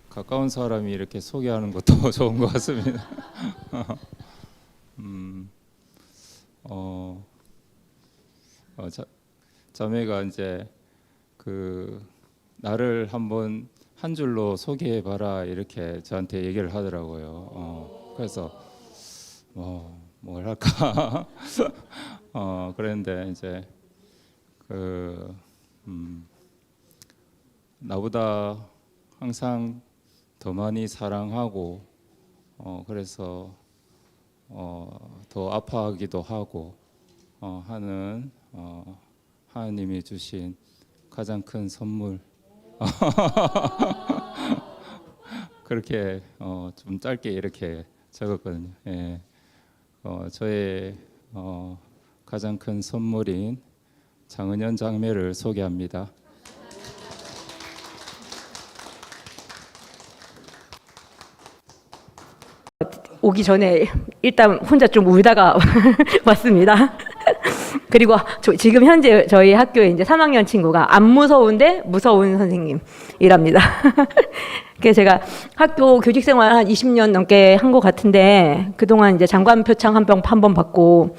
가까운 사람이 이렇게 소개하는 것도 좋은 것 같습니다. 자매가 이제 그 나를 한번 한 줄로 소개해봐라 이렇게 저한테 얘기를 하더라고요. 그래서 뭘 할까? 그랬는데 이제 나보다 항상 더 많이 사랑하고 그래서 더 아파하기도 하고 하는 하나님이 주신 가장 큰 선물 그렇게 좀 짧게 이렇게 적었거든요. 예. 저의 가장 큰 선물인 장은연 장매를 소개합니다. 오기 전에 일단 혼자 좀 울다가 왔습니다. 그리고 지금 현재 저희 학교에 이제 3학년 친구가 안 무서운데 무서운 선생님이랍니다. 그래서 제가 학교 교직 생활 한 20년 넘게 한 것 같은데 그동안 이제 장관 표창 한 번 받고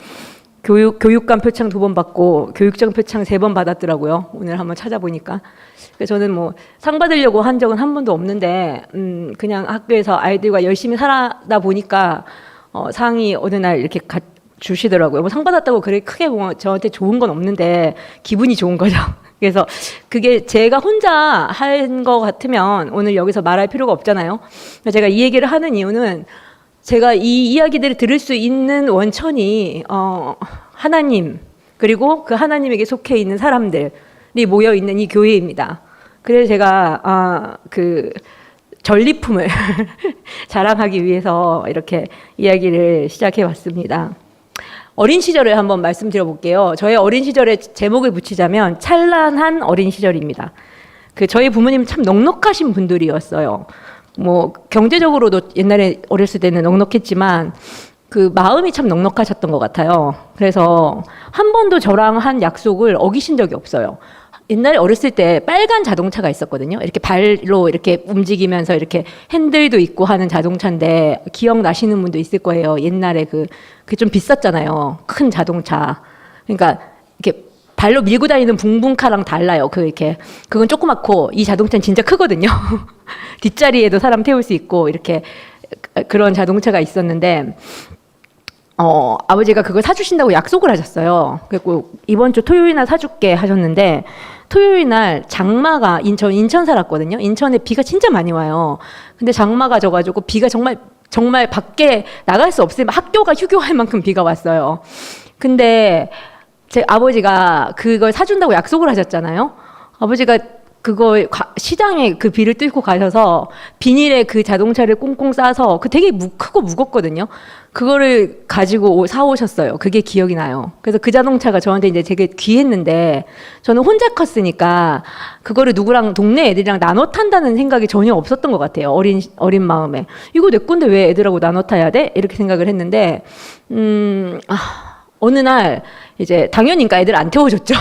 교육감 표창 2번 받고 교육장 표창 3번 받았더라고요. 오늘 한번 찾아보니까. 그래서 저는 뭐 상 받으려고 한 적은 한 번도 없는데 그냥 학교에서 아이들과 열심히 살아다 보니까 상이 어느 날 이렇게 주시더라고요. 뭐 상 받았다고 그래 크게 뭐 저한테 좋은 건 없는데 기분이 좋은 거죠. 그래서 그게 제가 혼자 한 거 같으면 오늘 여기서 말할 필요가 없잖아요. 제가 이 얘기를 하는 이유는 제가 이 이야기들을 들을 수 있는 원천이 하나님 그리고 그 하나님에게 속해 있는 사람들이 모여 있는 이 교회입니다. 그래서 제가 그 전리품을 자랑하기 위해서 이렇게 이야기를 시작해 봤습니다. 어린 시절을 한번 말씀드려 볼게요. 저의 어린 시절에 제목을 붙이자면 찬란한 어린 시절입니다. 저희 부모님 참 넉넉하신 분들이었어요. 뭐 경제적으로도 옛날에 어렸을 때는 넉넉했지만 그 마음이 참 넉넉하셨던 것 같아요. 그래서 한 번도 저랑 한 약속을 어기신 적이 없어요. 옛날에 어렸을 때 빨간 자동차가 있었거든요. 이렇게 발로 이렇게 움직이면서 이렇게 핸들도 있고 하는 자동차인데 기억나시는 분도 있을 거예요. 옛날에 그게 좀 비쌌잖아요. 큰 자동차. 그러니까 이렇게 발로 밀고 다니는 붕붕카랑 달라요. 그건 조그맣고 이 자동차는 진짜 크거든요. 뒷자리에도 사람 태울 수 있고 이렇게 그런 자동차가 있었는데 아버지가 그걸 사주신다고 약속을 하셨어요. 그리고 이번 주 토요일 날 사줄게 하셨는데 토요일 날 장마가 인천 살았거든요. 인천에 비가 진짜 많이 와요. 근데 장마가 져가지고 비가 정말 밖에 나갈 수 없으면 학교가 휴교할 만큼 비가 왔어요. 근데 제 아버지가 그걸 사준다고 약속을 하셨잖아요. 아버지가 그거 시장에 그 비를 뚫고 가셔서 비닐에 그 자동차를 꽁꽁 싸서 그 되게 크고 무겁거든요. 그거를 가지고 사오셨어요. 그게 기억이 나요. 그래서 그 자동차가 저한테 이제 되게 귀했는데 저는 혼자 컸으니까 그거를 누구랑 동네 애들이랑 나눠 탄다는 생각이 전혀 없었던 것 같아요. 어린 마음에 이거 내 건데 왜 애들하고 나눠 타야 돼? 이렇게 생각을 했는데 어느 날 이제 당연히 그러니까 애들 안 태워줬죠.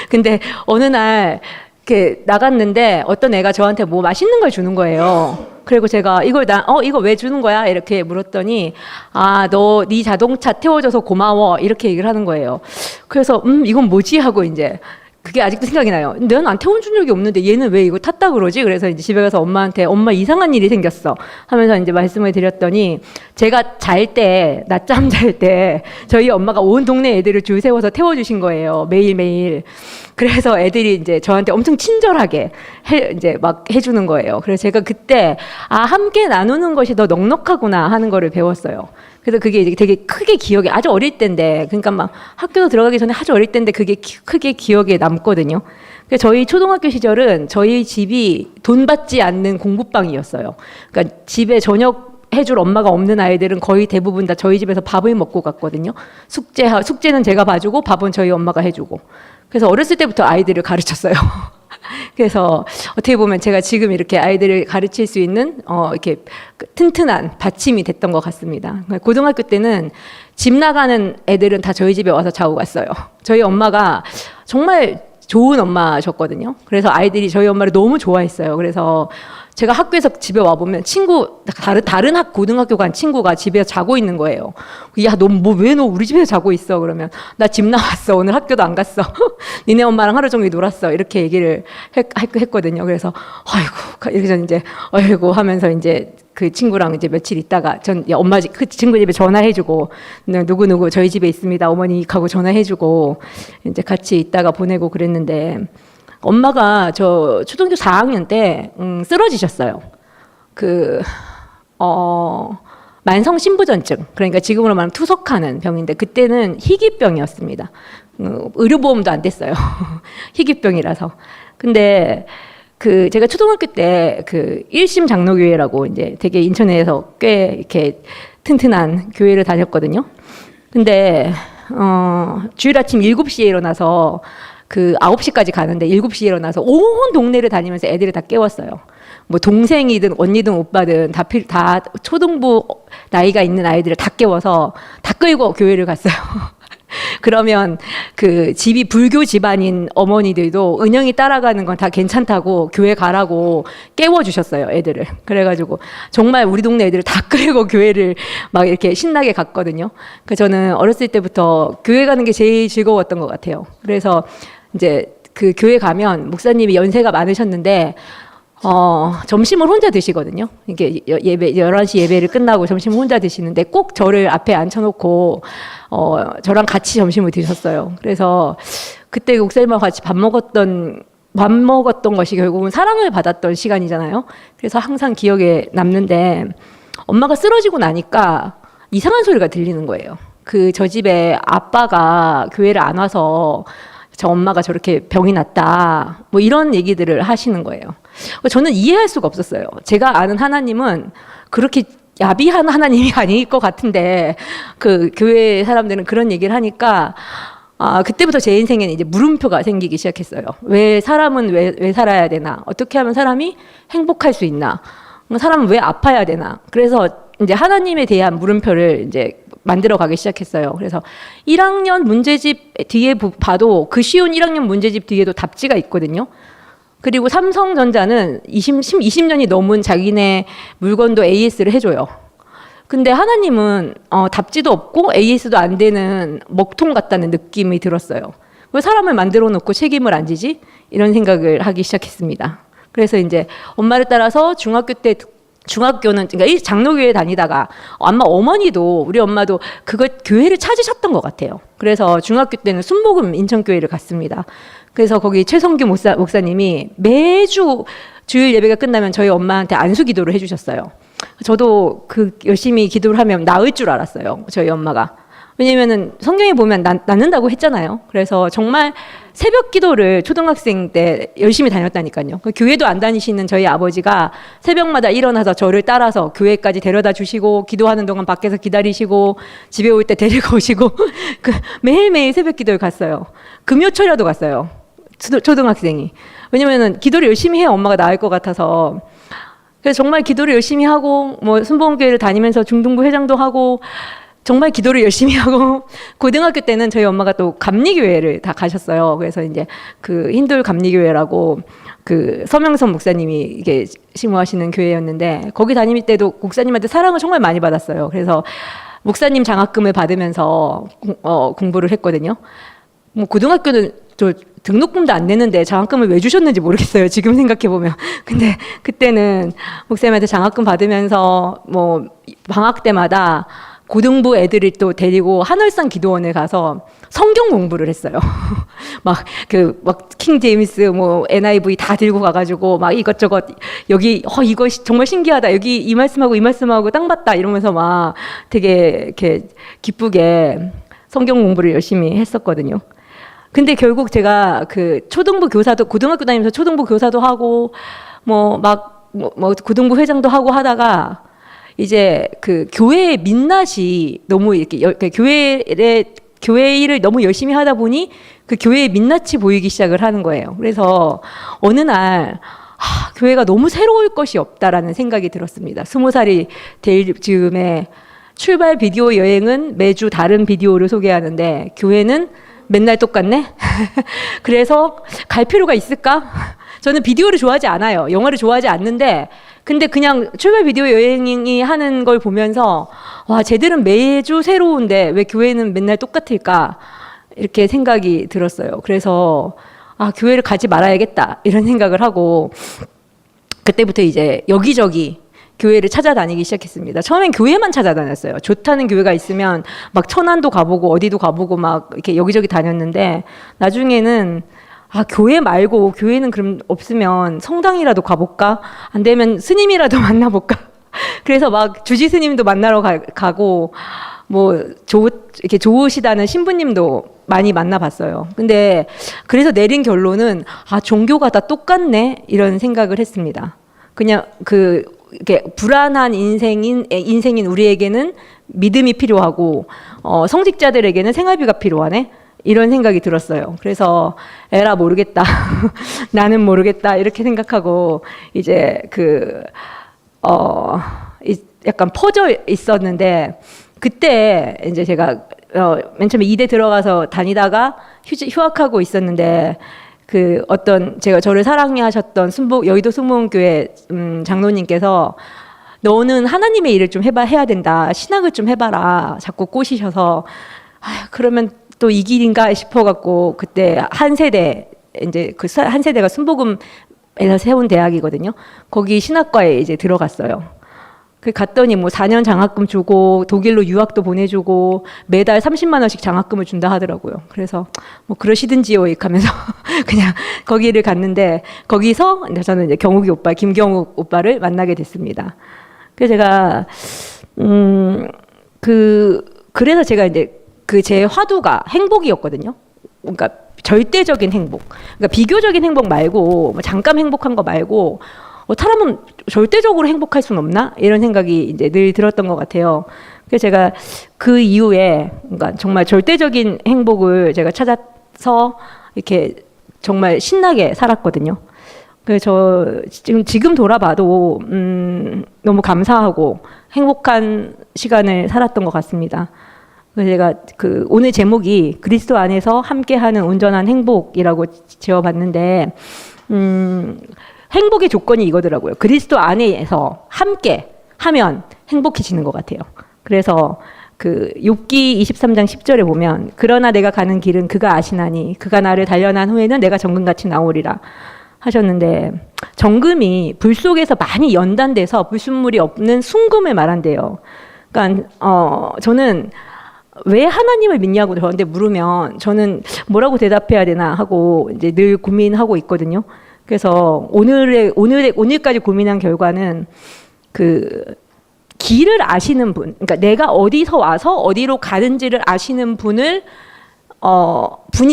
근데 어느 날 이렇게 나갔는데 어떤 애가 저한테 뭐 맛있는 걸 주는 거예요. 그리고 제가 이거 왜 주는 거야? 이렇게 물었더니 너 네 자동차 태워줘서 고마워 이렇게 얘기를 하는 거예요. 그래서 이건 뭐지 하고 이제 그게 아직도 생각이 나요. 내가 안 태워준 적이 없는데 얘는 왜 이거 탔다 그러지? 그래서 이제 집에 가서 엄마한테 엄마 이상한 일이 생겼어 하면서 이제 말씀을 드렸더니 제가 낮잠 잘 때 저희 엄마가 온 동네 애들을 줄 세워서 태워주신 거예요. 매일매일. 그래서 애들이 이제 저한테 엄청 친절하게 이제 막 해주는 거예요. 그래서 제가 그때 함께 나누는 것이 더 넉넉하구나 하는 거를 배웠어요. 그래서 그게 이제 되게 크게 기억에 아주 어릴 때인데 그러니까 막 학교 들어가기 전에 아주 어릴 때인데 그게 크게 기억에 남거든요. 그래서 저희 초등학교 시절은 저희 집이 돈 받지 않는 공부방이었어요. 그러니까 집에 저녁 해줄 엄마가 없는 아이들은 거의 대부분 다 저희 집에서 밥을 먹고 갔거든요. 숙제는 제가 봐주고 밥은 저희 엄마가 해주고. 그래서 어렸을 때부터 아이들을 가르쳤어요. 그래서 어떻게 보면 제가 지금 이렇게 아이들을 가르칠 수 있는 이렇게 튼튼한 받침이 됐던 것 같습니다. 고등학교 때는 집 나가는 애들은 다 저희 집에 와서 자고 갔어요. 저희 엄마가 정말 좋은 엄마셨거든요. 그래서 아이들이 저희 엄마를 너무 좋아했어요. 그래서 제가 학교에서 집에 와보면 친구, 다른 고등학교 간 친구가 집에서 자고 있는 거예요. 야, 너 왜 너 우리 집에서 자고 있어? 그러면 나 집 나왔어. 오늘 학교도 안 갔어. 니네 엄마랑 하루 종일 놀았어. 이렇게 얘기를 했거든요. 그래서, 아이고, 이렇게 이제, 아이고 하면서 이제 그 친구랑 이제 며칠 있다가 엄마 그 친구 집에 전화해주고, 누구 저희 집에 있습니다. 어머니 하고 전화해주고, 이제 같이 있다가 보내고 그랬는데, 엄마가 저 초등학교 4학년 때 쓰러지셨어요. 만성 신부전증, 그러니까 지금으로 말하면 투석하는 병인데 그때는 희귀병이었습니다. 의료보험도 안 됐어요. 희귀병이라서. 근데 제가 초등학교 때 일심 장로교회라고 이제 되게 인천에서 꽤 이렇게 튼튼한 교회를 다녔거든요. 근데 주일 아침 7시에 일어나서 9시까지 가는데 7시에 일어나서 온 동네를 다니면서 애들을 다 깨웠어요. 뭐 동생이든 언니든 오빠든 다 초등부 나이가 있는 아이들을 다 깨워서 다 끌고 교회를 갔어요. 그러면 집이 불교 집안인 어머니들도 은영이 따라가는 건 다 괜찮다고 교회 가라고 깨워주셨어요, 애들을. 그래가지고 정말 우리 동네 애들을 다 끌고 교회를 막 이렇게 신나게 갔거든요. 그래서 저는 어렸을 때부터 교회 가는 게 제일 즐거웠던 것 같아요. 그래서 이제 교회 가면 목사님이 연세가 많으셨는데 점심을 혼자 드시거든요. 이게 11시 예배를 끝나고 점심을 혼자 드시는데 꼭 저를 앞에 앉혀놓고 저랑 같이 점심을 드셨어요. 그래서 그때 목사님하고 같이 밥 먹었던 것이 결국은 사랑을 받았던 시간이잖아요. 그래서 항상 기억에 남는데 엄마가 쓰러지고 나니까 이상한 소리가 들리는 거예요. 저 집에 아빠가 교회를 안 와서 저 엄마가 저렇게 병이 났다. 뭐 이런 얘기들을 하시는 거예요. 저는 이해할 수가 없었어요. 제가 아는 하나님은 그렇게 야비한 하나님이 아닐 것 같은데 교회 사람들은 그런 얘기를 하니까 그때부터 제 인생에는 이제 물음표가 생기기 시작했어요. 왜 사람은 왜 살아야 되나? 어떻게 하면 사람이 행복할 수 있나? 사람은 왜 아파야 되나? 그래서 이제 하나님에 대한 물음표를 이제 만들어 가기 시작했어요. 그래서 1학년 문제집 뒤에 봐도 쉬운 1학년 문제집 뒤에도 답지가 있거든요. 그리고 삼성전자는 20년이 넘은 자기네 물건도 AS를 해줘요. 근데 하나님은 답지도 없고 AS도 안 되는 먹통 같다는 느낌이 들었어요. 왜 사람을 만들어 놓고 책임을 안 지지? 이런 생각을 하기 시작했습니다. 그래서 이제 엄마를 따라서 중학교는 그러니까 장로교회 다니다가 아마 어머니도 우리 엄마도 교회를 찾으셨던 것 같아요. 그래서 중학교 때는 순복음 인천교회를 갔습니다. 그래서 거기 최성규 목사님이 매주 주일 예배가 끝나면 저희 엄마한테 안수 기도를 해주셨어요. 저도 열심히 기도를 하면 나을 줄 알았어요, 저희 엄마가. 왜냐면은 성경에 보면 낫는다고 했잖아요. 그래서 정말 새벽 기도를 초등학생 때 열심히 다녔다니까요. 교회도 안 다니시는 저희 아버지가 새벽마다 일어나서 저를 따라서 교회까지 데려다 주시고 기도하는 동안 밖에서 기다리시고 집에 올 때 데리고 오시고 매일매일 새벽 기도를 갔어요. 금요철야도 갔어요, 초등학생이. 왜냐면은 기도를 열심히 해야 엄마가 나을 것 같아서. 그래서 정말 기도를 열심히 하고 뭐 순복음교회를 다니면서 중등부 회장도 하고 정말 기도를 열심히 하고 고등학교 때는 저희 엄마가 또 감리교회를 다 가셨어요. 그래서 이제 힌두교 감리교회라고 서명선 목사님이 이게 심호하시는 교회였는데 거기 다닐 때도 목사님한테 사랑을 정말 많이 받았어요. 그래서 목사님 장학금을 받으면서 공부를 했거든요. 뭐 고등학교는 저 등록금도 안 내는데 장학금을 왜 주셨는지 모르겠어요, 지금 생각해 보면. 근데 그때는 목사님한테 장학금 받으면서 뭐 방학 때마다 고등부 애들을 또 데리고 한월산 기도원에 가서 성경 공부를 했어요. 막 킹 제임스 뭐 NIV 다 들고 가가지고 막 이것저것 여기 이거 정말 신기하다, 여기 이 말씀하고 딱 맞다 이러면서 막 되게 이렇게 기쁘게 성경 공부를 열심히 했었거든요. 근데 결국 제가 초등부 교사도 고등학교 다니면서 초등부 교사도 하고 뭐 고등부 회장도 하고 하다가 이제 교회의 민낯이 너무 이렇게 교회 일을 너무 열심히 하다 보니 교회의 민낯이 보이기 시작을 하는 거예요. 그래서 어느 날 교회가 너무 새로울 것이 없다라는 생각이 들었습니다. 20살이 될 즈음에 출발 비디오 여행은 매주 다른 비디오를 소개하는데 교회는 맨날 똑같네? 그래서 갈 필요가 있을까? 저는 비디오를 좋아하지 않아요. 영화를 좋아하지 않는데 근데 그냥 출발 비디오 여행이 하는 걸 보면서 와 쟤들은 매주 새로운데 왜 교회는 맨날 똑같을까 이렇게 생각이 들었어요. 그래서 아 교회를 가지 말아야겠다 이런 생각을 하고 그때부터 이제 여기저기 교회를 찾아다니기 시작했습니다. 처음엔 교회만 찾아다녔어요. 좋다는 교회가 있으면 막 천안도 가보고 어디도 가보고 막 이렇게 여기저기 다녔는데 나중에는 아 교회 말고 교회는 그럼 없으면 성당이라도 가볼까? 안 되면 스님이라도 만나볼까? 그래서 막 주지 스님도 만나러 가고 뭐 이렇게 좋으시다는 신부님도 많이 만나봤어요. 근데 그래서 내린 결론은 아 종교가 다 똑같네 이런 생각을 했습니다. 그냥 이렇게 불안한 인생인 우리에게는 믿음이 필요하고 성직자들에게는 생활비가 필요하네 이런 생각이 들었어요. 그래서 에라 모르겠다 나는 모르겠다 이렇게 생각하고 이제 약간 퍼져 있었는데 그때 이제 제가 맨 처음에 이대 들어가서 다니다가 휴학하고 있었는데 제가 저를 사랑해 하셨던 여의도 순복음교회 장로님께서 너는 하나님의 일을 좀 해야 된다. 신학을 좀 해봐라. 자꾸 꼬시셔서 그러면 또 이 길인가 싶어갖고 그때 한 세대 이제 한 세대가 순복음에서 세운 대학이거든요. 거기 신학과에 이제 들어갔어요. 갔더니 뭐 4년 장학금 주고 독일로 유학도 보내주고 매달 30만 원씩 장학금을 준다 하더라고요. 그래서 뭐 그러시든지요 하면서 그냥 거기를 갔는데 거기서 저는 이제 김경욱 오빠를 만나게 됐습니다. 그래서 제가 그래서 제가 이제 제 화두가 행복이었거든요. 그러니까 절대적인 행복, 그러니까 비교적인 행복 말고 뭐 잠깐 행복한 거 말고 사람은 절대적으로 행복할 수는 없나? 이런 생각이 이제 늘 들었던 것 같아요. 그래서 제가 그 이후에, 그러니까 정말 절대적인 행복을 제가 찾아서 이렇게 정말 신나게 살았거든요. 그래서 지금 돌아봐도, 너무 감사하고 행복한 시간을 살았던 것 같습니다. 그래서 제가 오늘 제목이 그리스도 안에서 함께하는 온전한 행복이라고 지어봤는데, 행복의 조건이 이거더라고요. 그리스도 안에서 함께 하면 행복해지는 것 같아요. 그래서 욥기 23장 10절에 보면 그러나 내가 가는 길은 그가 아시나니 그가 나를 단련한 후에는 내가 정금같이 나오리라 하셨는데 정금이 불 속에서 많이 연단돼서 불순물이 없는 순금을 말한대요. 그러니까 저는 왜 하나님을 믿냐고 저한테 물으면 저는 뭐라고 대답해야 되나 하고 이제 늘 고민하고 있거든요. 그래서 오늘까지 고민한 결과는 길을 아시는 분, 그러니까 내가 어디서 와서 어디로 가는지를 아시는 분이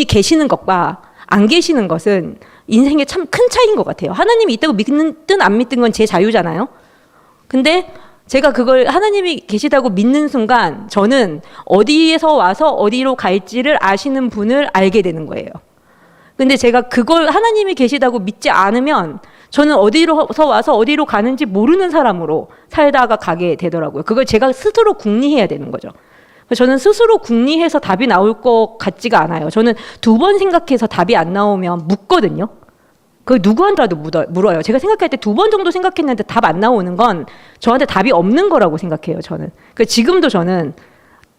계시는 것과 안 계시는 것은 인생에 참 큰 차이인 것 같아요. 하나님이 있다고 믿든 안 믿든 건 제 자유잖아요. 근데 제가 그걸 하나님이 계시다고 믿는 순간 저는 어디에서 와서 어디로 갈지를 아시는 분을 알게 되는 거예요. 근데 제가 그걸 하나님이 계시다고 믿지 않으면 저는 어디로서 와서 어디로 가는지 모르는 사람으로 살다가 가게 되더라고요. 그걸 제가 스스로 궁리해야 되는 거죠. 저는 스스로 궁리해서 답이 나올 것 같지가 않아요. 저는 2번 생각해서 답이 안 나오면 묻거든요. 그걸 누구한테라도 물어요. 제가 생각할 때 2번 정도 생각했는데 답 안 나오는 건 저한테 답이 없는 거라고 생각해요. 저는. 지금도 저는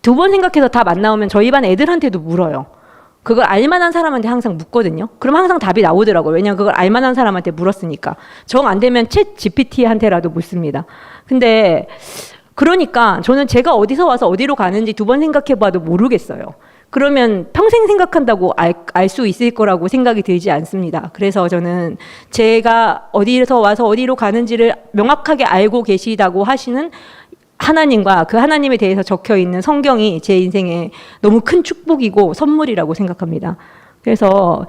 2번 생각해서 답 안 나오면 저희 반 애들한테도 물어요. 그걸 알만한 사람한테 항상 묻거든요. 그럼 항상 답이 나오더라고요. 왜냐하면 그걸 알만한 사람한테 물었으니까. 정 안 되면 챗 GPT한테라도 묻습니다. 근데 그러니까 저는 제가 어디서 와서 어디로 가는지 2번 생각해봐도 모르겠어요. 그러면 평생 생각한다고 알 수 있을 거라고 생각이 들지 않습니다. 그래서 저는 제가 어디서 와서 어디로 가는지를 명확하게 알고 계시다고 하시는 하나님과 그 하나님에 대해서 적혀 있는 성경이 제 인생에 너무 큰 축복이고 선물이라고 생각합니다. 그래서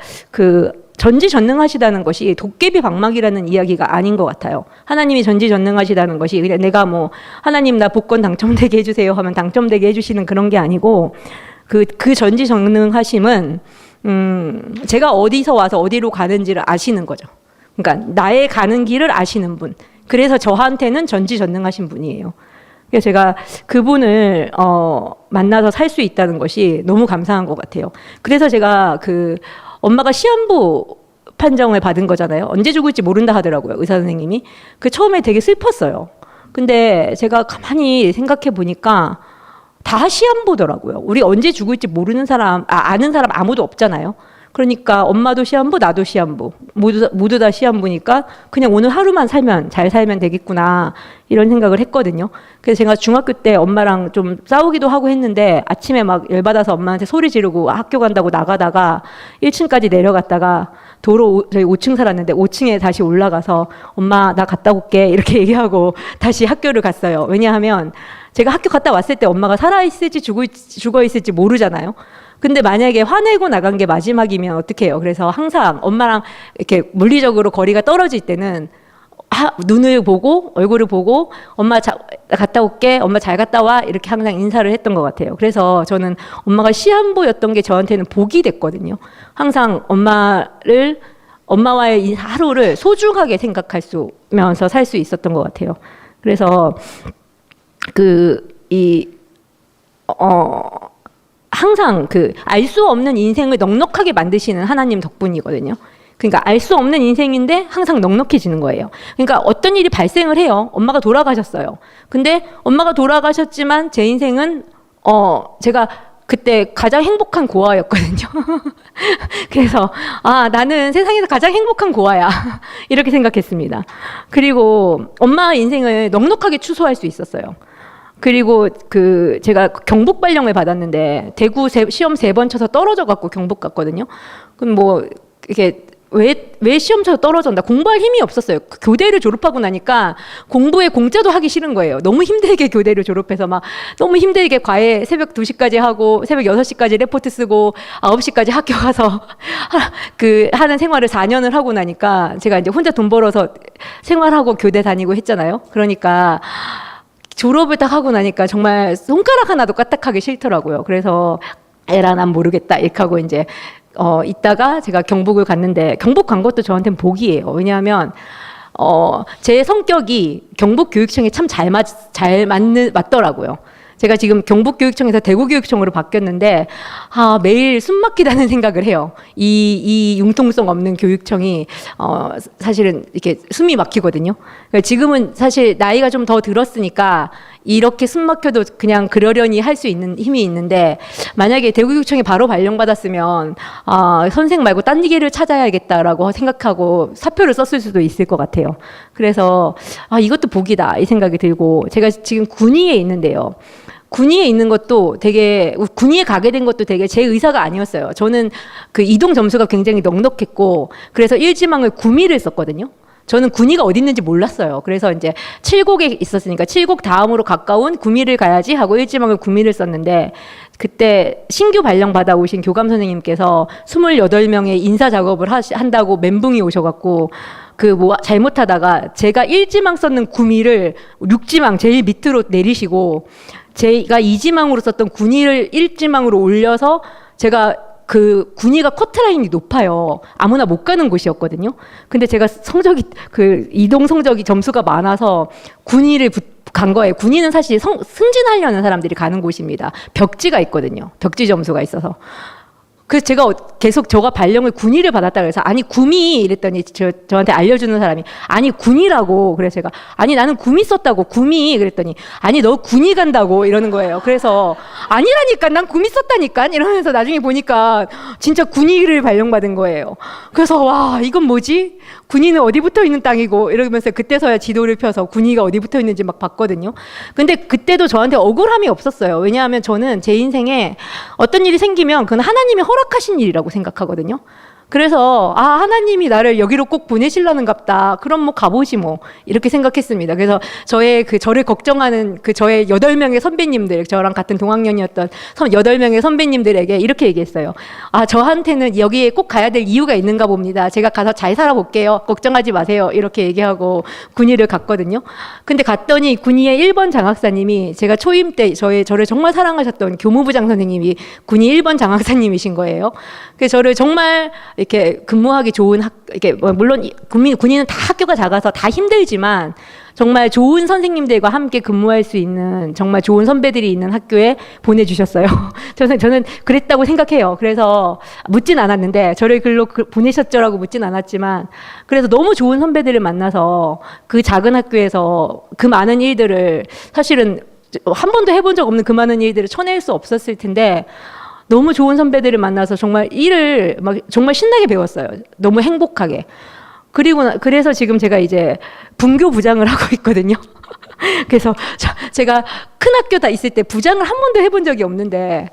전지전능하시다는 것이 도깨비 방망이라는 이야기가 아닌 것 같아요. 하나님이 전지전능하시다는 것이 그냥 내가 뭐 하나님 나 복권 당첨되게 해주세요 하면 당첨되게 해주시는 그런 게 아니고 그 전지전능하심은 제가 어디서 와서 어디로 가는지를 아시는 거죠. 그러니까 나의 가는 길을 아시는 분. 그래서 저한테는 전지전능하신 분이에요. 그래서 제가 그분을 만나서 살 수 있다는 것이 너무 감사한 것 같아요. 그래서 제가 엄마가 시한부 판정을 받은 거잖아요. 언제 죽을지 모른다 하더라고요, 의사 선생님이. 그 처음에 되게 슬펐어요. 근데 제가 가만히 생각해 보니까 다 시한부더라고요. 우리 언제 죽을지 모르는 사람, 아는 사람 아무도 없잖아요. 그러니까 엄마도 시한부, 나도 시한부, 모두 다 시한부니까 그냥 오늘 하루만 잘 살면 되겠구나 이런 생각을 했거든요. 그래서 제가 중학교 때 엄마랑 좀 싸우기도 하고 했는데 아침에 막 열받아서 엄마한테 소리 지르고 학교 간다고 나가다가 1층까지 내려갔다가 저희 5층 살았는데 5층에 다시 올라가서 엄마 나 갔다 올게 이렇게 얘기하고 다시 학교를 갔어요. 왜냐하면 제가 학교 갔다 왔을 때 엄마가 살아있을지 죽어 있을지 모르잖아요. 근데 만약에 화내고 나간 게 마지막이면 어떻게 해요? 그래서 항상 엄마랑 이렇게 물리적으로 거리가 떨어질 때는 눈을 보고 얼굴을 보고 엄마 갔다 올게, 엄마 잘 갔다 와 이렇게 항상 인사를 했던 것 같아요. 그래서 저는 엄마가 시한부였던 게 저한테는 복이 됐거든요. 항상 엄마와의 하루를 소중하게 생각하면서 살 수 있었던 것 같아요. 그래서 항상 알 수 없는 인생을 넉넉하게 만드시는 하나님 덕분이거든요. 그러니까 알 수 없는 인생인데 항상 넉넉해지는 거예요. 그러니까 어떤 일이 발생을 해요. 엄마가 돌아가셨어요. 근데 엄마가 돌아가셨지만 제 인생은 제가 그때 가장 행복한 고아였거든요. 그래서 나는 세상에서 가장 행복한 고아야 이렇게 생각했습니다. 그리고 엄마 인생을 넉넉하게 추소할 수 있었어요. 그리고 제가 경북 발령을 받았는데 대구 시험 3번 쳐서 떨어져 갖고 경북 갔거든요. 그럼 뭐 이게 왜 시험 쳐서 떨어졌나? 공부할 힘이 없었어요. 교대를 졸업하고 나니까 공부에 공짜도 하기 싫은 거예요. 너무 힘들게 교대를 졸업해서 막 너무 힘들게 과외 새벽 2시까지 하고 새벽 6시까지 레포트 쓰고 9시까지 학교 가서 하는 생활을 4년을 하고 나니까 제가 이제 혼자 돈 벌어서 생활하고 교대 다니고 했잖아요. 그러니까 졸업을 딱 하고 나니까 정말 손가락 하나도 까딱하기 싫더라고요. 그래서 에라 난 모르겠다 이렇게 하고 이제 있다가 제가 경북을 갔는데 경북 간 것도 저한테는 복이에요. 왜냐하면 제 성격이 경북 교육청에 참 잘 맞더라고요. 제가 지금 경북교육청에서 대구교육청으로 바뀌었는데 매일 숨 막히다는 생각을 해요. 이 융통성 없는 교육청이 사실은 이렇게 숨이 막히거든요. 그러니까 지금은 사실 나이가 좀 더 들었으니까 이렇게 숨 막혀도 그냥 그러려니 할 수 있는 힘이 있는데 만약에 대구교육청이 바로 발령받았으면 선생 말고 딴 길을 찾아야겠다라고 생각하고 사표를 썼을 수도 있을 것 같아요. 그래서 이것도 복이다 이 생각이 들고 제가 지금 군위에 있는데요. 군위에 있는 것도 군위에 가게 된 것도 되게 제 의사가 아니었어요. 저는 이동 점수가 굉장히 넉넉했고 그래서 일지망을 구미를 썼거든요. 저는 군위가 어디 있는지 몰랐어요. 그래서 이제 칠곡에 있었으니까 칠곡 다음으로 가까운 구미를 가야지 하고 일지망을 구미를 썼는데 그때 신규 발령 받아오신 교감 선생님께서 28명의 인사 작업을 한다고 멘붕이 오셔갖고 잘못하다가 제가 일지망 썼는 구미를 6지망 제일 밑으로 내리시고 제가 2지망으로 썼던 군위를 1지망으로 올려서 제가 군위가 커트라인이 높아요. 아무나 못 가는 곳이었거든요. 근데 제가 이동 성적이 점수가 많아서 군위를 간 거예요. 군위는 사실 승진하려는 사람들이 가는 곳입니다. 벽지가 있거든요. 벽지 점수가 있어서. 그래서 제가 계속 저가 발령을 군위를 받았다 그래서 아니 구미 이랬더니 저한테 알려주는 사람이 아니 군위라고 그래서 제가 아니 나는 구미 썼다고 구미 그랬더니 아니 너 군위 간다고 이러는 거예요. 그래서 아니라니까 난 구미 썼다니까 이러면서 나중에 보니까 진짜 군위를 발령받은 거예요. 그래서 와 이건 뭐지? 군위는 어디 붙어 있는 땅이고 이러면서 그때서야 지도를 펴서 군위가 어디 붙어 있는지 막 봤거든요. 근데 그때도 저한테 억울함이 없었어요. 왜냐하면 저는 제 인생에 어떤 일이 생기면 그건 하나님의 허락하신 일이라고 생각하거든요. 그래서 하나님이 나를 여기로 꼭 보내시려는갑다. 그럼 뭐 가보지 뭐 이렇게 생각했습니다. 그래서 저를 걱정하는 저의 8명의 선배님들 저랑 같은 동학년이었던 8명의 선배님들에게 이렇게 얘기했어요. 저한테는 여기에 꼭 가야 될 이유가 있는가 봅니다. 제가 가서 잘 살아볼게요. 걱정하지 마세요. 이렇게 얘기하고 군위를 갔거든요. 근데 갔더니 군위의 1번 장학사님이 제가 초임 때 저를 정말 사랑하셨던 교무부장 선생님이 군위 1번 장학사님이신 거예요. 그래서 저를 정말 이렇게 근무하기 좋은 이렇게 물론 군인은 다 학교가 작아서 다 힘들지만 정말 좋은 선생님들과 함께 근무할 수 있는 정말 좋은 선배들이 있는 학교에 보내주셨어요. 저는 그랬다고 생각해요. 그래서 묻진 않았는데 저를 글로 보내셨죠라고 묻진 않았지만 그래서 너무 좋은 선배들을 만나서 그 작은 학교에서 그 많은 일들을 사실은 한 번도 해본 적 없는 그 많은 일들을 쳐낼 수 없었을 텐데 너무 좋은 선배들을 만나서 정말 일을 막 정말 신나게 배웠어요. 너무 행복하게. 그래서 지금 제가 이제 분교 부장을 하고 있거든요. 그래서 제가 큰 학교 다 있을 때 부장을 한 번도 해본 적이 없는데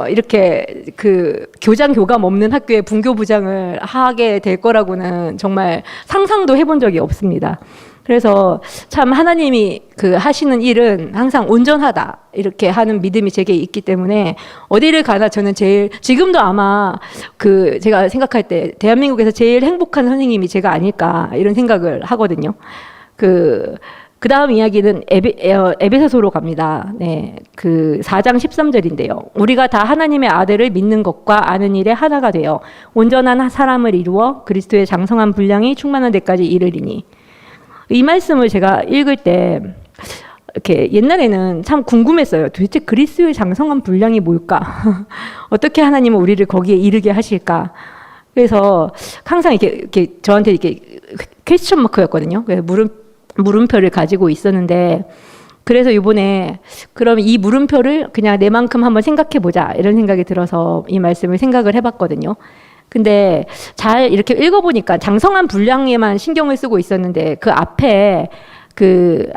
이렇게 그 교장 교감 없는 학교에 분교 부장을 하게 될 거라고는 정말 상상도 해본 적이 없습니다. 그래서 참 하나님이 그 하시는 일은 항상 온전하다 이렇게 하는 믿음이 제게 있기 때문에 어디를 가나 저는 지금도 아마 그 제가 생각할 때 대한민국에서 제일 행복한 선생님이 제가 아닐까 이런 생각을 하거든요. 그 다음 이야기는 에베소서로 갑니다. 네, 그 4장 13절인데요. 우리가 다 하나님의 아들을 믿는 것과 아는 일에 하나가 되어 온전한 사람을 이루어 그리스도의 장성한 분량이 충만한 데까지 이르리니. 이 말씀을 제가 읽을 때 이렇게 옛날에는 참 궁금했어요. 도대체 그리스도의 장성한 분량이 뭘까? 어떻게 하나님은 우리를 거기에 이르게 하실까? 그래서 항상 이렇게 저한테 이렇게 퀘스천 마크였거든요. 그래서 물음표를 가지고 있었는데 그래서 이번에 그럼 이 물음표를 그냥 내만큼 한번 생각해 보자 이런 생각이 들어서 이 말씀을 생각을 해봤거든요. 근데 잘 이렇게 읽어보니까 장성한 분량에만 신경을 쓰고 있었는데 그 앞에 그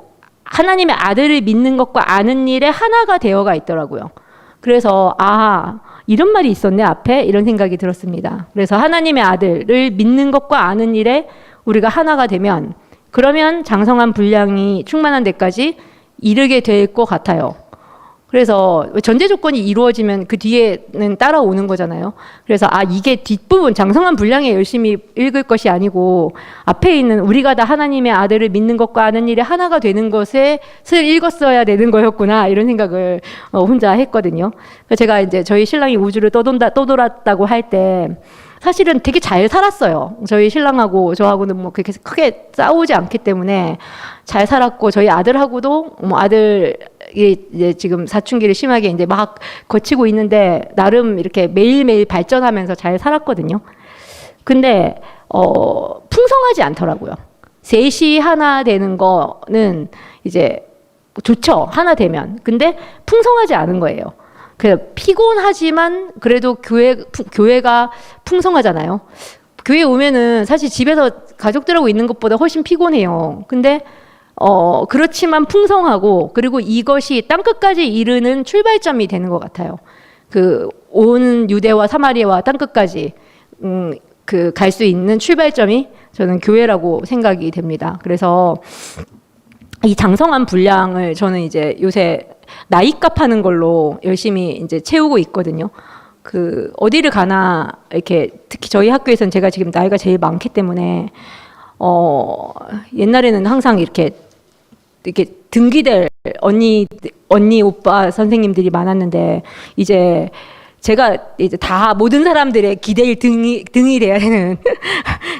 하나님의 아들을 믿는 것과 아는 일에 하나가 되어가 있더라고요. 그래서 이런 말이 있었네 앞에 이런 생각이 들었습니다. 그래서 하나님의 아들을 믿는 것과 아는 일에 우리가 하나가 되면 그러면 장성한 분량이 충만한 데까지 이르게 될 것 같아요. 그래서 전제 조건이 이루어지면 그 뒤에는 따라오는 거잖아요. 그래서 이게 뒷부분 장성한 분량에 열심히 읽을 것이 아니고 앞에 있는 우리가 다 하나님의 아들을 믿는 것과 아는 일에 하나가 되는 것을 읽었어야 되는 거였구나 이런 생각을 혼자 했거든요. 그래서 제가 이제 저희 신랑이 우주를 떠돌았다고 할 때 사실은 되게 잘 살았어요. 저희 신랑하고 저하고는 뭐 그렇게 크게 싸우지 않기 때문에 잘 살았고 저희 아들하고도 뭐 아들이 이제 지금 사춘기를 심하게 이제 막 거치고 있는데 나름 이렇게 매일매일 발전하면서 잘 살았거든요. 근데 풍성하지 않더라고요. 셋이 하나 되는 거는 이제 좋죠. 하나 되면. 근데 풍성하지 않은 거예요. 피곤하지만 그래도 교회가 풍성하잖아요. 교회 오면은 사실 집에서 가족들하고 있는 것보다 훨씬 피곤해요. 근데 그렇지만 풍성하고 그리고 이것이 땅끝까지 이르는 출발점이 되는 것 같아요. 그 온 유대와 사마리아와 땅끝까지 그 갈 수 있는 출발점이 저는 교회라고 생각이 됩니다. 그래서 이 장성한 분량을 저는 이제 요새 나이값 하는 걸로 열심히 이제 채우고 있거든요. 그 어디를 가나 이렇게 특히 저희 학교에서는 제가 지금 나이가 제일 많기 때문에 옛날에는 항상 이렇게 등기될 언니 오빠 선생님들이 많았는데 이제 제가 이제 다 모든 사람들의 기대일 등이 돼야 되는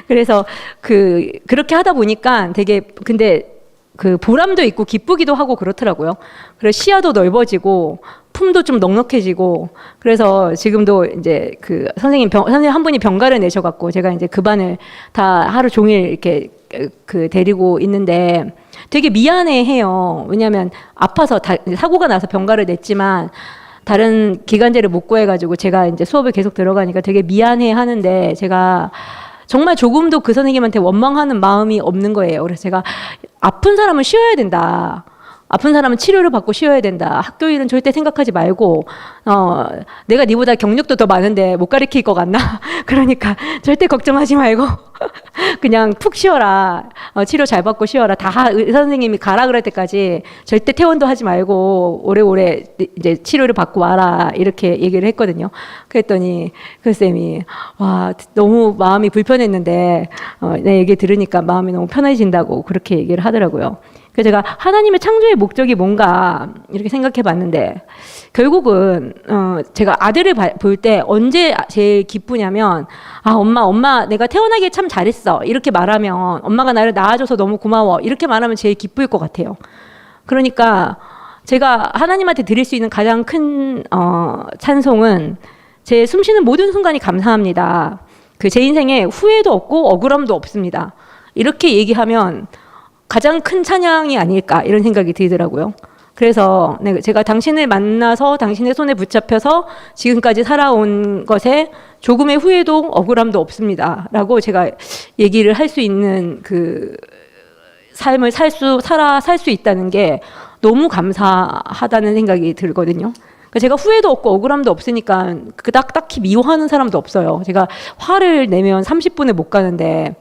그래서 그렇게 하다 보니까 되게 근데 그 보람도 있고 기쁘기도 하고 그렇더라고요. 그래서 시야도 넓어지고 품도 좀 넉넉해지고 그래서 지금도 이제 그 선생님 한 분이 병가를 내셔갖고 제가 이제 그 반을 다 하루 종일 이렇게 그 데리고 있는데 되게 미안해해요. 왜냐하면 아파서 사고가 나서 병가를 냈지만 다른 기간제를 못 구해가지고 제가 이제 수업을 계속 들어가니까 되게 미안해하는데 제가 정말 조금도 그 선생님한테 원망하는 마음이 없는 거예요. 그래서 제가 아픈 사람은 쉬어야 된다. 아픈 사람은 치료를 받고 쉬어야 된다. 학교 일은 절대 생각하지 말고 내가 네보다 경력도 더 많은데 못 가르칠 것 같나? 그러니까 절대 걱정하지 말고 그냥 푹 쉬어라. 치료 잘 받고 쉬어라. 다 의사 선생님이 가라 그럴 때까지 절대 퇴원도 하지 말고 오래오래 이제 치료를 받고 와라. 이렇게 얘기를 했거든요. 그랬더니 그 쌤이 너무 마음이 불편했는데 내 얘기 들으니까 마음이 너무 편해진다고 그렇게 얘기를 하더라고요. 그래서 제가 하나님의 창조의 목적이 뭔가 이렇게 생각해 봤는데, 결국은 제가 아들을 볼 때 언제 제일 기쁘냐면, 엄마 내가 태어나기 참 잘했어 이렇게 말하면, 엄마가 나를 낳아줘서 너무 고마워 이렇게 말하면 제일 기쁠 것 같아요. 그러니까 제가 하나님한테 드릴 수 있는 가장 큰 찬송은, 제 숨쉬는 모든 순간이 감사합니다. 그 제 인생에 후회도 없고 억울함도 없습니다. 이렇게 얘기하면 가장 큰 찬양이 아닐까 이런 생각이 들더라고요. 그래서 제가 당신을 만나서 당신의 손에 붙잡혀서 지금까지 살아온 것에 조금의 후회도 억울함도 없습니다 라고 제가 얘기를 할 수 있는 그 삶을 살 수 있다는 게 너무 감사하다는 생각이 들거든요. 제가 후회도 없고 억울함도 없으니까 딱히 미워하는 사람도 없어요. 제가 화를 내면 30분에 못 가는데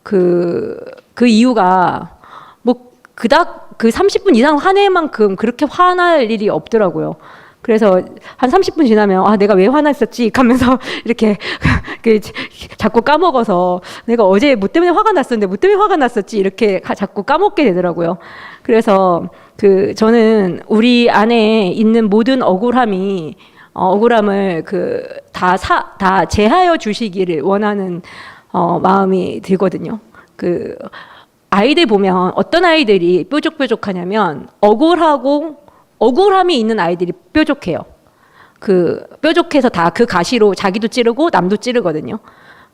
그 이유가 뭐 그닥 그 30분 이상 화낼 만큼 그렇게 화날 일이 없더라고요. 그래서 한 30분 지나면 내가 왜 화났었지 하면서 이렇게 자꾸 까먹어서, 내가 어제 뭐 때문에 화가 났었는데 뭐 때문에 화가 났었지 이렇게 자꾸 까먹게 되더라고요. 그래서 저는 우리 안에 있는 모든 억울함을 다 제하여 주시기를 원하는 마음이 들거든요. 아이들 보면 어떤 아이들이 뾰족뾰족하냐면, 억울함이 있는 아이들이 뾰족해요. 뾰족해서 다 그 가시로 자기도 찌르고 남도 찌르거든요.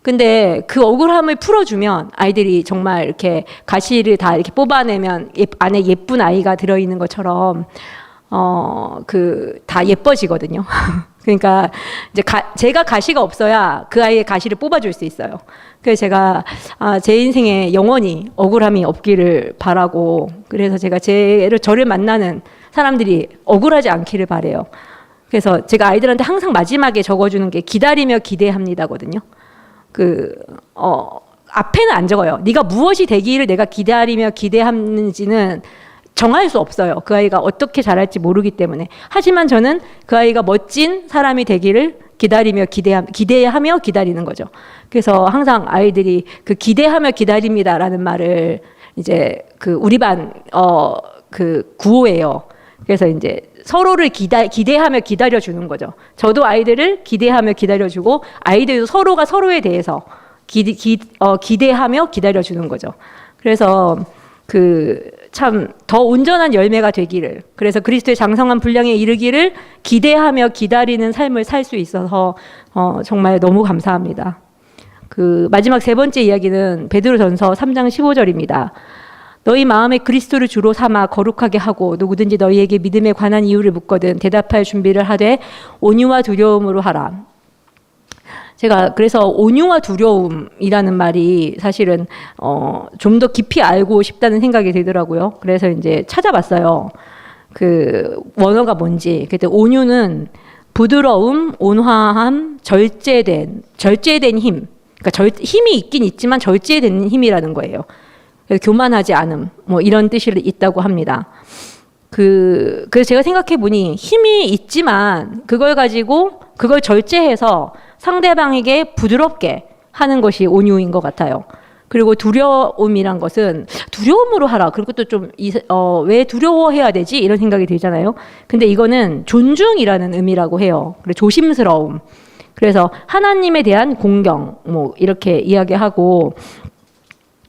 근데 그 억울함을 풀어주면 아이들이 정말 이렇게 가시를 다 이렇게 뽑아내면 안에 예쁜 아이가 들어있는 것처럼 다 예뻐지거든요. 그러니까 이제 제가 가시가 없어야 그 아이의 가시를 뽑아줄 수 있어요. 그래서 제가 제 인생에 영원히 억울함이 없기를 바라고, 그래서 제가 저를 만나는 사람들이 억울하지 않기를 바래요. 그래서 제가 아이들한테 항상 마지막에 적어주는 게 기다리며 기대합니다거든요. 앞에는 안 적어요. 네가 무엇이 되기를 내가 기다리며 기대하는지는 정할 수 없어요. 그 아이가 어떻게 자랄지 모르기 때문에. 하지만 저는 그 아이가 멋진 사람이 되기를 기다리며 기대하며 기다리는 거죠. 그래서 항상 아이들이 기대하며 기다립니다라는 말을 이제 우리 반 구호예요. 그래서 이제 서로를 기대하며 기다려주는 거죠. 저도 아이들을 기대하며 기다려주고, 아이들도 서로가 서로에 대해서 기대하며 기다려주는 거죠. 그래서 참 더 온전한 열매가 되기를, 그래서 그리스도의 장성한 분량에 이르기를 기대하며 기다리는 삶을 살 수 있어서 정말 너무 감사합니다. 마지막 세 번째 이야기는 베드로전서 3장 15절입니다. 너희 마음에 그리스도를 주로 삼아 거룩하게 하고, 누구든지 너희에게 믿음에 관한 이유를 묻거든 대답할 준비를 하되 온유와 두려움으로 하라. 제가 그래서 온유와 두려움이라는 말이 사실은 좀 더 깊이 알고 싶다는 생각이 들더라고요. 그래서 이제 찾아봤어요. 원어가 뭔지. 그때 온유는 부드러움, 온화함, 절제된 힘. 그러니까 힘이 있긴 있지만 절제된 힘이라는 거예요. 교만하지 않음, 뭐 이런 뜻이 있다고 합니다. 그래서 제가 생각해 보니 힘이 있지만 그걸 가지고 그걸 절제해서 상대방에게 부드럽게 하는 것이 온유인 것 같아요. 그리고 두려움이란 것은 두려움으로 하라. 그리고 또 좀 왜 두려워해야 되지? 이런 생각이 들잖아요. 근데 이거는 존중이라는 의미라고 해요. 그리고 조심스러움. 그래서 하나님에 대한 공경, 뭐 이렇게 이야기하고,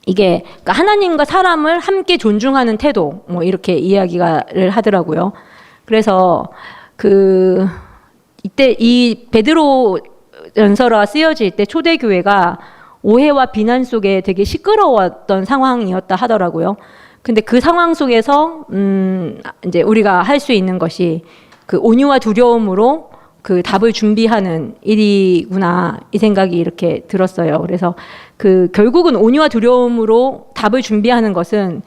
이게 그러니까 하나님과 사람을 함께 존중하는 태도, 뭐 이렇게 이야기를 하더라고요. 그래서 이때 이 베드로전서가 쓰여질 때 초대교회가 오해와 비난 속에 되게 시끄러웠던 상황이었다 하더라고요. 근데 그 상황 속에서 이제 우리가 할 수 있는 것이 온유와 두려움으로 답을 준비하는 일이구나, 이 생각이 이렇게 들었어요. 그래서 결국은 온유와 두려움으로 답을 준비하는 것은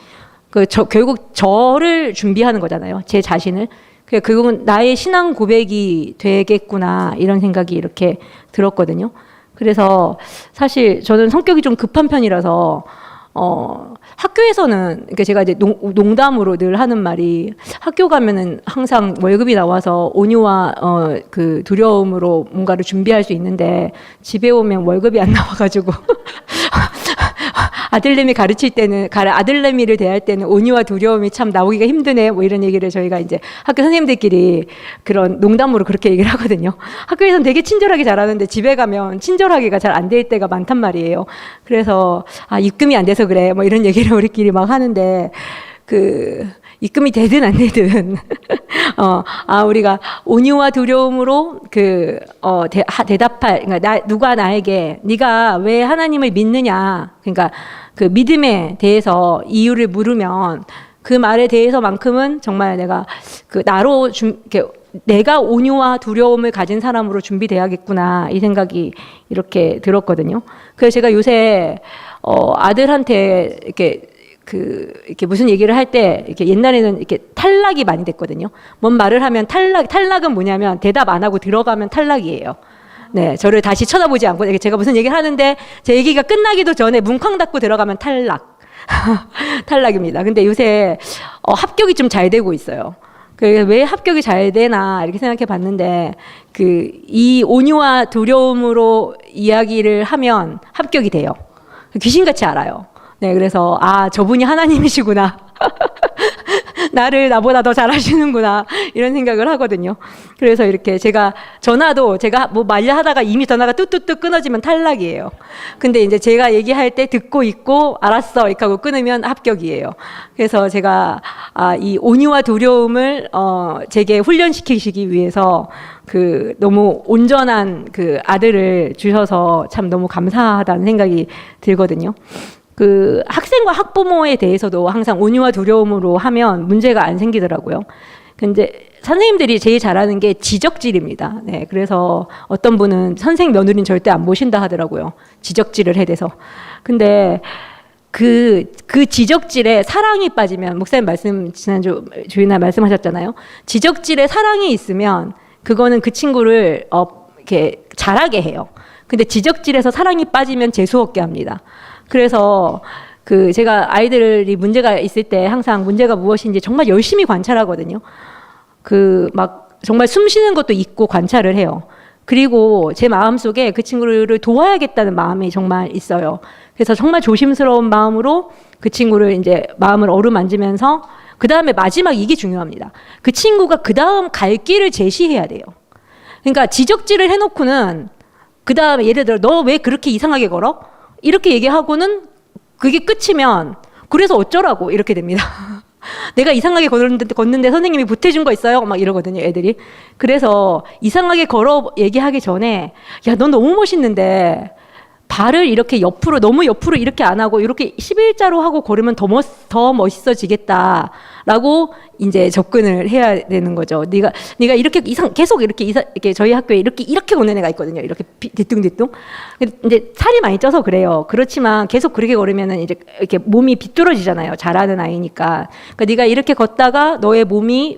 결국 저를 준비하는 거잖아요. 제 자신을. 결국은 나의 신앙 고백이 되겠구나, 이런 생각이 이렇게 들었거든요. 그래서 사실 저는 성격이 좀 급한 편이라서 학교에서는, 그러니까 제가 이제 농담으로 늘 하는 말이, 학교 가면은 항상 월급이 나와서 온유와 두려움으로 뭔가를 준비할 수 있는데 집에 오면 월급이 안 나와가지고 아들내미 가르칠 때는 아들내미를 대할 때는 온유와 두려움이 참 나오기가 힘드네. 뭐 이런 얘기를 저희가 이제 학교 선생님들끼리 그런 농담으로 그렇게 얘기를 하거든요. 학교에서는 되게 친절하게 잘하는데 집에 가면 친절하기가 잘 안 될 때가 많단 말이에요. 그래서 입금이 안 돼서 그래. 뭐 이런 얘기를 우리끼리 막 하는데 입금이 되든 안 되든 우리가 온유와 두려움으로 대답할, 그러니까 누가 나에게 네가 왜 하나님을 믿느냐, 그러니까 그 믿음에 대해서 이유를 물으면 그 말에 대해서만큼은 정말 내가 내가 온유와 두려움을 가진 사람으로 준비돼야겠구나, 이 생각이 이렇게 들었거든요. 그래서 제가 요새 아들한테 이렇게 무슨 얘기를 할 때, 이렇게 옛날에는 이렇게 탈락이 많이 됐거든요. 뭔 말을 하면 탈락은 뭐냐면 대답 안 하고 들어가면 탈락이에요. 네, 저를 다시 쳐다보지 않고, 제가 무슨 얘기를 하는데 제 얘기가 끝나기도 전에 문쾅 닫고 들어가면 탈락. 탈락입니다. 근데 요새 합격이 좀 잘 되고 있어요. 왜 합격이 잘 되나 이렇게 생각해 봤는데, 이 온유와 두려움으로 이야기를 하면 합격이 돼요. 귀신같이 알아요. 네, 그래서 저분이 하나님이시구나. 나를 나보다 더 잘하시는구나, 이런 생각을 하거든요. 그래서 이렇게 제가 뭐 말하다가 이미 전화가 뚝뚝뚝 끊어지면 탈락이에요. 근데 이제 제가 얘기할 때 듣고 있고 알았어 이렇게 하고 끊으면 합격이에요. 그래서 제가 이 온유와 두려움을 제게 훈련시키시기 위해서 너무 온전한 아들을 주셔서 참 너무 감사하다는 생각이 들거든요. 학생과 학부모에 대해서도 항상 온유와 두려움으로 하면 문제가 안 생기더라고요. 근데 선생님들이 제일 잘하는 게 지적질입니다. 네, 그래서 어떤 분은 선생 며느리는 절대 안 모신다 하더라고요. 지적질을 해대서. 근데 그 지적질에 사랑이 빠지면, 목사님 지난주 주일날 말씀하셨잖아요. 지적질에 사랑이 있으면 그거는 그 친구를 이렇게 잘하게 해요. 근데 지적질에서 사랑이 빠지면 재수 없게 합니다. 그래서 제가 아이들이 문제가 있을 때 항상 문제가 무엇인지 정말 열심히 관찰하거든요. 막 정말 숨 쉬는 것도 있고 관찰을 해요. 그리고 제 마음속에 그 친구를 도와야겠다는 마음이 정말 있어요. 그래서 정말 조심스러운 마음으로 그 친구를 이제 마음을 어루만지면서, 그 다음에 마지막 이게 중요합니다. 그 친구가 그 다음 갈 길을 제시해야 돼요. 그러니까 지적질을 해놓고는 그 다음에 예를 들어 너 왜 그렇게 이상하게 걸어? 이렇게 얘기하고는 그게 끝이면 그래서 어쩌라고 이렇게 됩니다. 내가 이상하게 걷는데 선생님이 보태준 거 있어요? 막 이러거든요, 애들이. 그래서 이상하게 걸어 얘기하기 전에, 야, 넌 너무 멋있는데 발을 이렇게 너무 옆으로 이렇게 안 하고 이렇게 11자로 하고 걸으면 더 멋있어지겠다라고 이제 접근을 해야 되는 거죠. 네가 이렇게 계속 이렇게 저희 학교에 이렇게 걷는 애가 있거든요. 이렇게 뒤뚱뒤뚱. 근데 살이 많이 쪄서 그래요. 그렇지만 계속 그렇게 걸으면은 이제 이렇게 몸이 비뚤어지잖아요. 잘하는 아이니까. 그러니까 네가 이렇게 걷다가 너의 몸이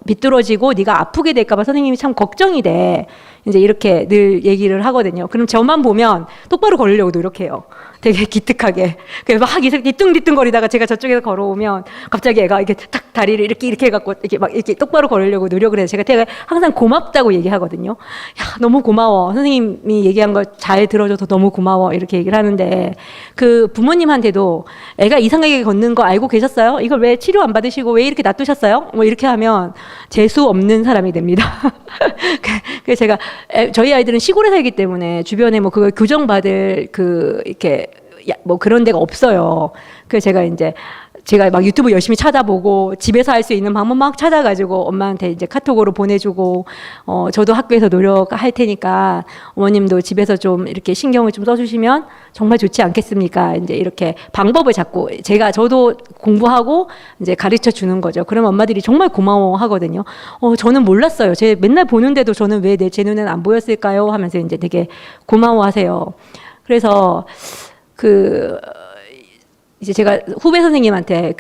비뚤어지고 네가 아프게 될까봐 선생님이 참 걱정이 돼. 이제 이렇게 늘 얘기를 하거든요. 그럼 저만 보면 똑바로 걸으려고 노력해요. 되게 기특하게. 그래서 막 뒤뚱뒤뚱 거리다가 제가 저쪽에서 걸어오면 갑자기 애가 이렇게 탁 다리를 이렇게 해갖고 이렇게 똑바로 걸으려고 노력을 해요. 제가 되게 항상 고맙다고 얘기하거든요. 야, 너무 고마워. 선생님이 얘기한 거 잘 들어줘서 너무 고마워. 이렇게 얘기를 하는데, 부모님한테도 애가 이상하게 걷는 거 알고 계셨어요? 이걸 왜 치료 안 받으시고 왜 이렇게 놔두셨어요? 뭐 이렇게 하면 재수 없는 사람이 됩니다. 그래서 제가 저희 아이들은 시골에 살기 때문에 주변에 뭐 그걸 교정받을 이렇게 뭐 그런 데가 없어요. 그래서 제가 막 유튜브 열심히 찾아보고 집에서 할 수 있는 방법 막 찾아가지고 엄마한테 이제 카톡으로 보내주고, 저도 학교에서 노력할 테니까 어머님도 집에서 좀 이렇게 신경을 좀 써주시면 정말 좋지 않겠습니까? 이제 이렇게 방법을 자꾸 저도 공부하고 이제 가르쳐 주는 거죠. 그러면 엄마들이 정말 고마워하거든요. 저는 몰랐어요. 제 맨날 보는데도 저는 왜 제 눈에는 안 보였을까요? 하면서 이제 되게 고마워하세요. 그래서 이제 제가 후배 선생님한테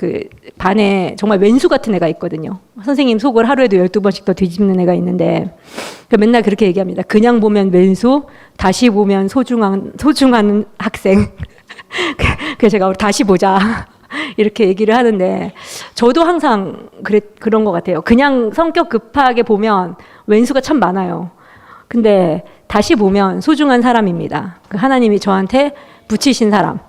반에 정말 왼수 같은 애가 있거든요. 선생님 속을 하루에도 12번씩 더 뒤집는 애가 있는데, 맨날 그렇게 얘기합니다. 그냥 보면 왼수, 다시 보면 소중한 학생. 그래서 제가 다시 보자. 이렇게 얘기를 하는데, 저도 항상 그런 것 같아요. 그냥 성격 급하게 보면 왼수가 참 많아요. 근데 다시 보면 소중한 사람입니다. 하나님이 저한테 붙이신 사람.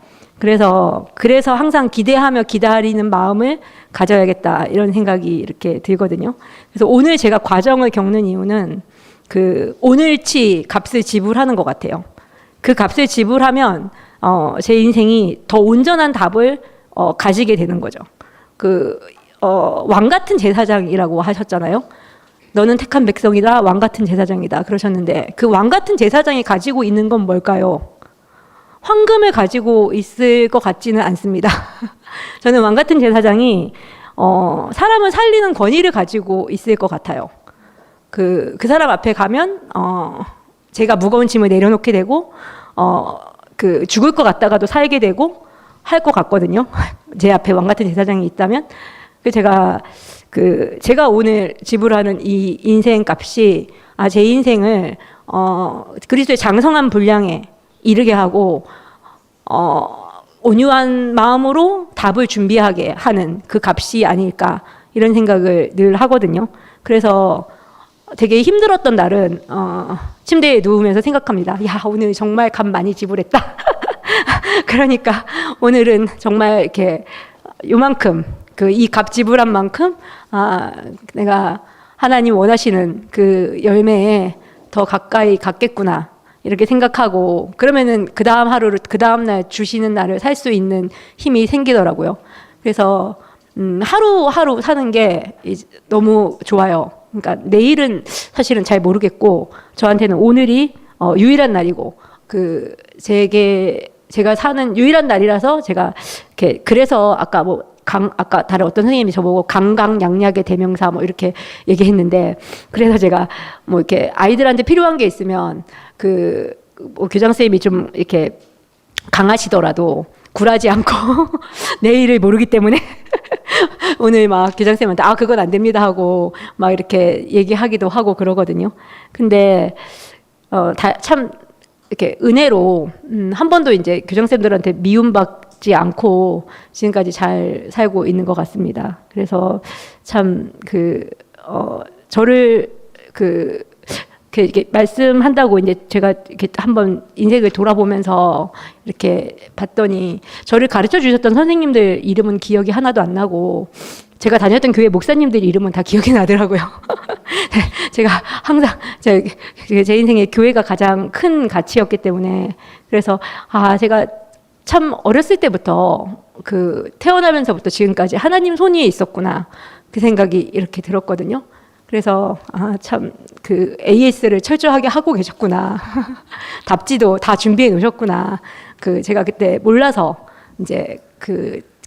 그래서 항상 기대하며 기다리는 마음을 가져야겠다 이런 생각이 이렇게 들거든요. 그래서 오늘 제가 과정을 겪는 이유는 그 오늘치 값을 지불하는 것 같아요. 그 값을 지불하면 제 인생이 더 온전한 답을 가지게 되는 거죠. 왕 같은 제사장이라고 하셨잖아요. 너는 택한 백성이다, 왕 같은 제사장이다 그러셨는데 그 왕 같은 제사장이 가지고 있는 건 뭘까요? 황금을 가지고 있을 것 같지는 않습니다. 저는 왕 같은 제사장이 사람을 살리는 권위를 가지고 있을 것 같아요. 그 사람 앞에 가면 제가 무거운 짐을 내려놓게 되고 죽을 것 같다가도 살게 되고 할 것 같거든요. 제 앞에 왕 같은 제사장이 있다면 제가 오늘 지불하는 이 인생 값이 제 인생을 그리스도의 장성한 분량에 이르게 하고 온유한 마음으로 답을 준비하게 하는 그 값이 아닐까 이런 생각을 늘 하거든요. 그래서 되게 힘들었던 날은 침대에 누우면서 생각합니다. 야, 오늘 정말 값 많이 지불했다. 그러니까 오늘은 정말 이렇게 요만큼 이 값 지불한 만큼 내가 하나님 원하시는 그 열매에 더 가까이 갔겠구나 이렇게 생각하고 그러면은 그 다음 날 주시는 날을 살 수 있는 힘이 생기더라고요. 그래서 하루하루 사는 게 너무 좋아요. 그러니까 내일은 사실은 잘 모르겠고 저한테는 오늘이 유일한 날이고 제가 사는 유일한 날이라서 제가 이렇게 그래서 아까 다른 어떤 선생님이 저보고 강강약약의 대명사 이렇게 얘기했는데 그래서 제가 이렇게 아이들한테 필요한 게 있으면 교장 선생님이 좀 이렇게 강하시더라도 굴하지 않고 내일을 모르기 때문에 오늘 교장 선생님한테 그건 안 됩니다 하고 이렇게 얘기하기도 하고 그러거든요. 근데 참 이렇게 은혜로 한 번도 이제 교장 선생님들한테 미움받지 않고 지금까지 잘 살고 있는 것 같습니다. 그래서 참 저를 이렇게 말씀한다고 이제 제가 이렇게 한번 인생을 돌아보면서 이렇게 봤더니 저를 가르쳐 주셨던 선생님들 이름은 기억이 하나도 안 나고 제가 다녔던 교회 목사님들 이름은 다 기억이 나더라고요. 제가 항상 제 인생에 교회가 가장 큰 가치였기 때문에 그래서 제가 참 어렸을 때부터 태어나면서부터 지금까지 하나님 손이 있었구나 그 생각이 이렇게 들었거든요. 그래서 참 AS를 철저하게 하고 계셨구나. 답지도 다 준비해 놓으셨구나. 제가 그때 몰라서 이제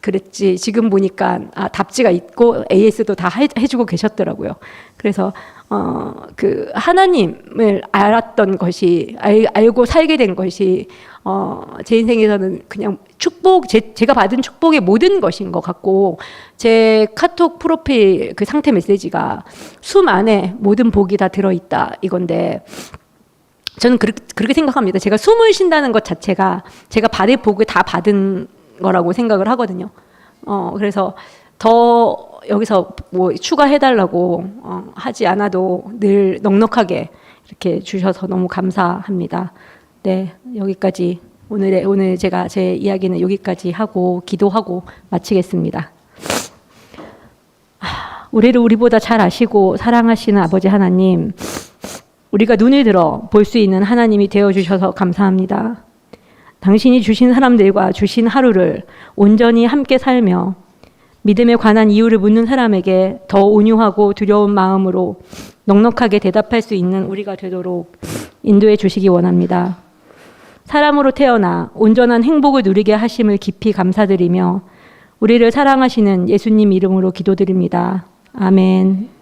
그랬지. 지금 보니까 답지가 있고 AS도 다 해주고 계셨더라고요. 그래서 하나님을 알았던 것이 알고 살게 된 것이 제 인생에서는 그냥 축복 제가 받은 축복의 모든 것인 것 같고 제 카톡 프로필 상태 메시지가 숨 안에 모든 복이 다 들어있다 이건데 저는 그렇게 생각합니다. 제가 숨을 쉰다는 것 자체가 제가 받을 복을 다 받은 거라고 생각을 하거든요. 그래서 더 여기서 추가해달라고 하지 않아도 늘 넉넉하게 이렇게 주셔서 너무 감사합니다. 네, 여기까지 오늘 제가 제 이야기는 여기까지 하고 기도하고 마치겠습니다. 우리를 우리보다 잘 아시고 사랑하시는 아버지 하나님, 우리가 눈을 들어 볼 수 있는 하나님이 되어주셔서 감사합니다. 당신이 주신 사람들과 주신 하루를 온전히 함께 살며 믿음에 관한 이유를 묻는 사람에게 더 온유하고 두려운 마음으로 넉넉하게 대답할 수 있는 우리가 되도록 인도해 주시기 원합니다. 사람으로 태어나 온전한 행복을 누리게 하심을 깊이 감사드리며 우리를 사랑하시는 예수님 이름으로 기도드립니다. 아멘.